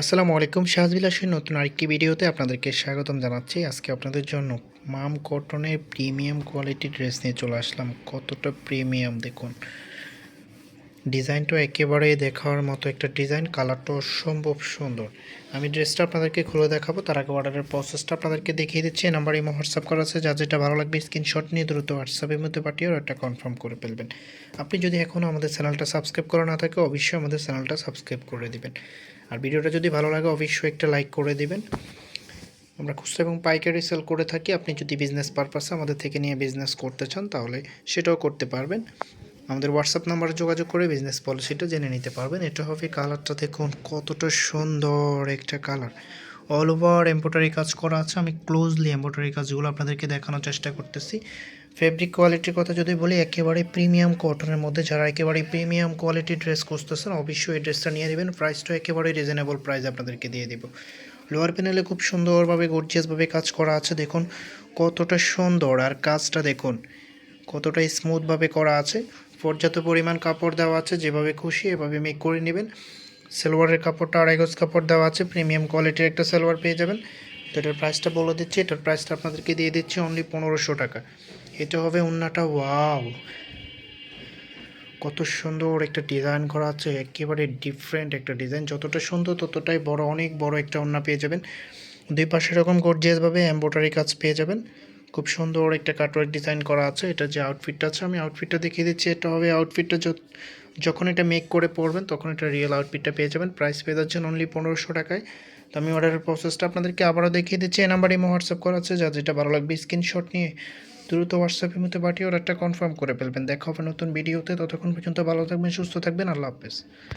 আসসালামু আলাইকুম, শাহবিলাসের নতুন আরেকটি ভিডিওতে আপনাদেরকে স্বাগতম জানাচ্ছি। আজকে আপনাদের জন্য মাম কটনের প্রিমিয়াম কোয়ালিটি ড্রেস নিয়ে চলে আসলাম। কতটা প্রিমিয়াম দেখুন, ডিজাইনটা একেবারে দেখার মতো একটা ডিজাইন, কালারটা অসম্ভব সুন্দর। আমি ড্রেসটা আপনাদেরকে খুলে দেখাবো, তার আগে অর্ডারের প্রসেসটা আপনাদেরকে দেখিয়ে দিচ্ছি। এই নাম্বারে ইমো হোয়াটসঅ্যাপ করা আছে, যা যেটা ভালো লাগবে স্ক্রিনশট নিয়ে দ্রুত হোয়াটসঅ্যাপের মধ্যে পাঠিয়ে একটা কনফার্ম করে ফেলবেন। আপনি যদি এখনও আমাদের চ্যানেলটা সাবস্ক্রাইব করা না থাকে, অবশ্যই আমাদের চ্যানেলটা সাবস্ক্রাইব করে দিবেন। আর ভিডিওটা যদি ভালো লাগে অবশ্যই একটা লাইক করে দিবেন। আমরা খুচরা এবং পাইকারি সেল করে থাকি। আপনি যদি বিজনেস পারপাসে আমাদের থেকে নিয়ে বিজনেস করতে চান তাহলে সেটাও করতে পারবেন। আমাদের হোয়াটসঅ্যাপ নাম্বারে যোগাযোগ করে বিজনেস পলিসিটা জেনে নিতে পারবেন। এটা হবে, কালারটা দেখুন কতটা সুন্দর একটা কালার, অল ওভার এমব্রয়ডারি কাজ করা আছে। আমি ক্লোজলি এমব্রয়ডারি কাজগুলো আপনাদেরকে দেখানোর চেষ্টা করতেছি। ফেব্রিক কোয়ালিটির কথা যদি বলি, একেবারে প্রিমিয়াম কটনের মধ্যে যারা একেবারে প্রিমিয়াম কোয়ালিটির ড্রেস খুঁজতেছেন অবশ্যই এই ড্রেসটা নিয়ে নেবেন। প্রাইসটা একেবারে রিজনেবল প্রাইস আপনাদেরকে দিয়ে দিব। লোয়ার প্যানেলে খুব সুন্দরভাবে গর্জিয়াসভাবে কাজ করা আছে, দেখুন কতটা সুন্দর। আর কাজটা দেখুন কতটা স্মুথভাবে করা আছে। পর্যাপ্ত পরিমাণ কাপড় দেওয়া আছে, যেভাবে খুশি এভাবে মেক করে নেবেন। সালোয়ারের কাপড়টা আড়াই গজ কাপড় দেওয়া আছে, প্রিমিয়াম কোয়ালিটির একটা সালোয়ার পেয়ে যাবেন। তো এটার প্রাইসটা বলে দিচ্ছি, এটার প্রাইসটা আপনাদেরকে দিয়ে দিচ্ছি অনলি 1500 টাকা। এটা হবে ওন্নাটা, ওয়াও কত সুন্দর একটা ডিজাইন করা আছে, একেবারে ডিফারেন্ট একটা ডিজাইন। যতটা সুন্দর ততটাই বড়, অনেক বড় একটা ওন্না পেয়ে যাবেন। দুই পাশে এরকম গর্জিয়াসভাবে এমব্রয়ডারি কাজ পেয়ে যাবেন। খুব সুন্দর একটা কাটওয়ার্ক ডিজাইন করা আছে। এটা যে আউটফিটটা আছে আমি আউটফিটটা দেখিয়ে দিচ্ছি। এটা হবে আউটফিটটা, যখন এটা মেক করে পরবেন তখন এটা রিয়েল আউটফিটটা পেয়ে যাবেন। প্রাইস পেয়ে যাচ্ছেন অনলি 1500 টাকায়। তো আমি অর্ডারের প্রসেসটা আপনাদেরকে আবারও দেখিয়ে দিচ্ছি। এই নাম্বারে ইমো হোয়াটসঅ্যাপ করা আছে, যা যেটা ভালো লাগবে স্ক্রিনশট নিয়ে দ্রুত হোয়াটসঅ্যাপের মধ্যে পাঠিয়ে অর্ডারটা কনফার্ম করে ফেলবেন। দেখা হবে নতুন ভিডিওতে, ততক্ষণ পর্যন্ত ভালো থাকবেন, সুস্থ থাকবেন, আল্লাহ হাফেজ।